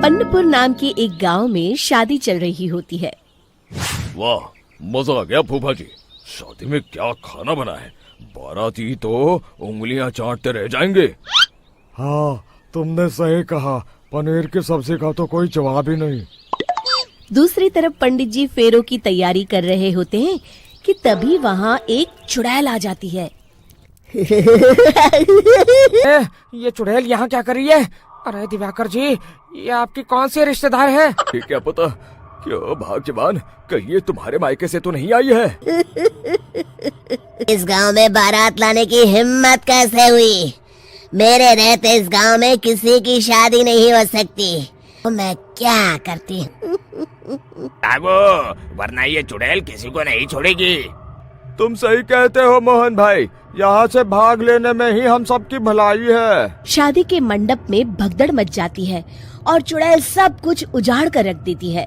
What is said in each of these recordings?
पन्नपुर नाम के एक गांव में शादी चल रही होती है। वाह, मजा आ गया फूफा जी। शादी में क्या खाना बना है, बाराती तो उंगलियां चाटते रह जाएंगे। हाँ, तुमने सही कहा, पनीर की सब्जी का तो कोई जवाब ही नहीं। दूसरी तरफ पंडित जी फेरों की तैयारी कर रहे होते हैं कि तभी वहाँ एक चुड़ैल आ जाती है। ये चुड़ैल यहाँ क्या कर रही है? अरे दिवाकर जी, ये आपकी कौन सी रिश्तेदार है? ये क्या पता, क्यों भाग्यवान, कहीं ये तुम्हारे मायके से तो नहीं आई है? इस गांव में बारात लाने की हिम्मत कैसे हुई? मेरे रहते इस गांव में किसी की शादी नहीं हो सकती। तो मैं क्या करती हूँ? वरना ये चुड़ैल किसी को नहीं छोड़ेगी। तुम सही कहते हो मोहन भाई, यहाँ से भाग लेने में ही हम सबकी भलाई है। शादी के मंडप में भगदड़ मच जाती है और चुड़ैल सब कुछ उजाड़ कर रख देती है।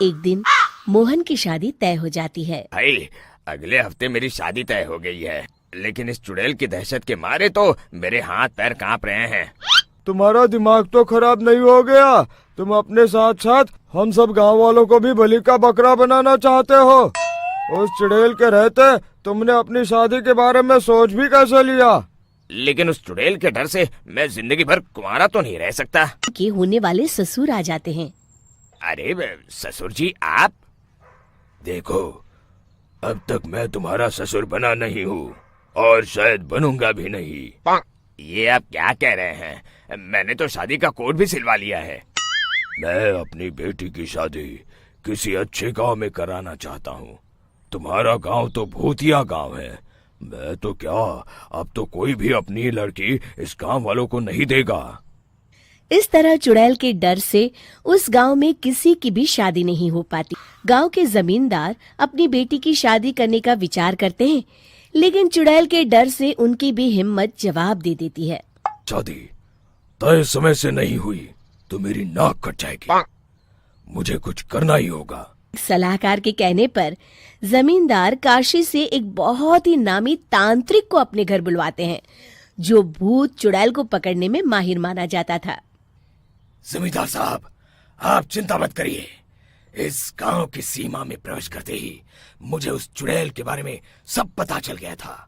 एक दिन मोहन की शादी तय हो जाती है। भाई, अगले हफ्ते मेरी शादी तय हो गई है, लेकिन इस चुड़ैल की दहशत के मारे तो मेरे हाथ पैर कांप रहे हैं। तुम्हारा दिमाग तो खराब नहीं हो गया? तुम अपने साथ साथ हम सब गांव वालों को भी बलि का बकरा बनाना चाहते हो? उस चुड़ैल के रहते तुमने अपनी शादी के बारे में सोच भी कैसे लिया? लेकिन उस चुड़ैल के डर से मैं जिंदगी भर कुंवारा तो नहीं रह सकता। के होने वाले ससुर आ जाते हैं। अरे ससुर जी, आप देखो, अब तक मैं तुम्हारा ससुर बना नहीं हूँ और शायद बनूंगा भी नहीं। ये आप क्या कह रहे हैं? मैंने तो शादी का कोड भी सिलवा लिया है। मैं अपनी बेटी की शादी किसी अच्छे गांव में कराना चाहता हूँ। तुम्हारा गांव तो भूतिया गांव है। मैं तो क्या, अब तो कोई भी अपनी लड़की इस गांव वालों को नहीं देगा। इस तरह चुड़ैल के डर से उस गांव में किसी की भी शादी नहीं हो पाती। गांव के जमींदार अपनी बेटी की शादी करने का विचार करते हैं, लेकिन चुड़ैल के डर से उनकी भी हिम्मत जवाब दे देती है। शादी तय समय से नहीं हुई तो मेरी नाक कट जाएगी। मुझे कुछ करना ही होगा। सलाहकार के कहने पर जमींदार काशी से एक बहुत ही नामी तांत्रिक को अपने घर बुलवाते हैं, जो भूत चुड़ैल को पकड़ने में माहिर माना जाता था। जमींदार साहब, आप चिंता मत करिए। इस गांव की सीमा में प्रवेश करते ही मुझे उस चुड़ैल के बारे में सब पता चल गया था।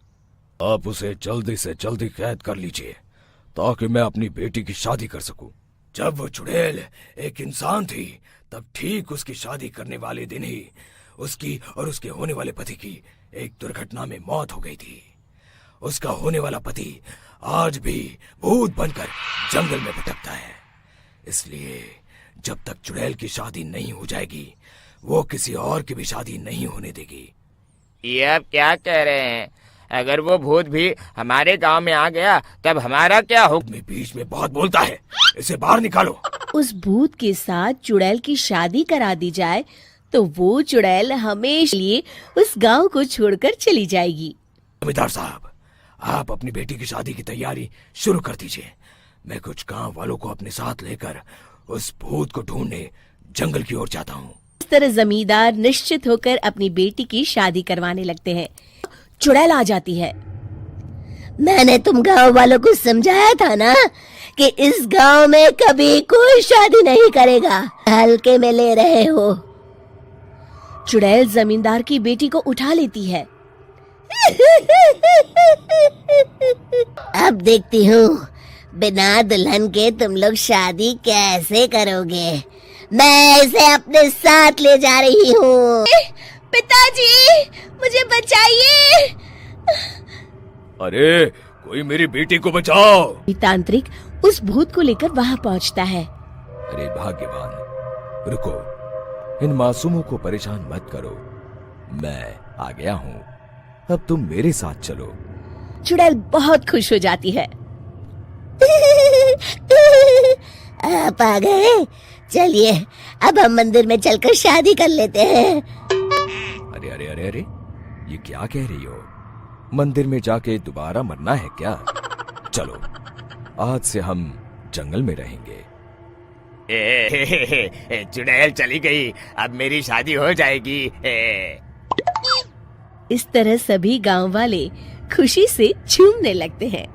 आप उसे जल्दी से जल्दी कैद कर लीजिए ताकि मैं अपनी बेटी की शादी कर सकूं। जब वो चुड़ैल एक इंसान थी, तब ठीक उसकी शादी करने वाले दिन ही उसकी और उसके होने वाले पति की एक दुर्घटना में मौत हो गई थी। उसका होने वाला पति आज भी भूत बनकर जंगल में भटकता है। इसलिए जब तक चुड़ैल की शादी नहीं हो जाएगी, वो किसी और की भी शादी नहीं होने देगी। ये आप क्या कह रहे हैं? अगर वो भूत भी हमारे गांव में आ गया, तब हमारा क्या हो? मैं बीच में बहुत बोलता है, इसे बाहर निकालो। उस भूत के साथ चुड़ैल की शादी करा दी जाए तो वो चुड़ैल हमेशा लिए उस गांव को छोड़कर चली जाएगी। जमींदार साहब, आप अपनी बेटी की शादी की तैयारी शुरू कर दीजिए। मैं कुछ गांव वालों को अपने साथ लेकर उस भूत को ढूंढने जंगल की ओर जाता हूँ। इस तरह जमींदार निश्चित होकर अपनी बेटी की शादी करवाने लगते हैं। चुड़ैल आ जाती है। मैंने तुम गांव वालों को समझाया था ना कि इस गांव में कभी कोई शादी नहीं करेगा। हल्के में ले रहे हो। चुड़ैल जमींदार की बेटी को उठा लेती है। अब देखती हूँ बिना दुल्हन के तुम लोग शादी कैसे करोगे। मैं इसे अपने साथ ले जा रही हूँ। पिताजी, मुझे बचाइए। अरे, कोई मेरी बेटी को बचाओ। तांत्रिक उस भूत को लेकर वहाँ पहुँचता है। अरे भाग्यवान, रुको, इन मासूमों को परेशान मत करो। मैं आ गया हूँ, अब तुम मेरे साथ चलो। चुड़ैल बहुत खुश हो जाती है। आप आ गए, चलिए अब हम मंदिर में चलकर शादी कर लेते हैं। अरे अरे अरे अरे, ये क्या कह रही हो? मंदिर में जाके दोबारा मरना है क्या? चलो, आज से हम जंगल में रहेंगे। चुड़ैल चली गई, अब मेरी शादी हो जाएगी। इस तरह सभी गांव वाले खुशी से झूमने लगते हैं।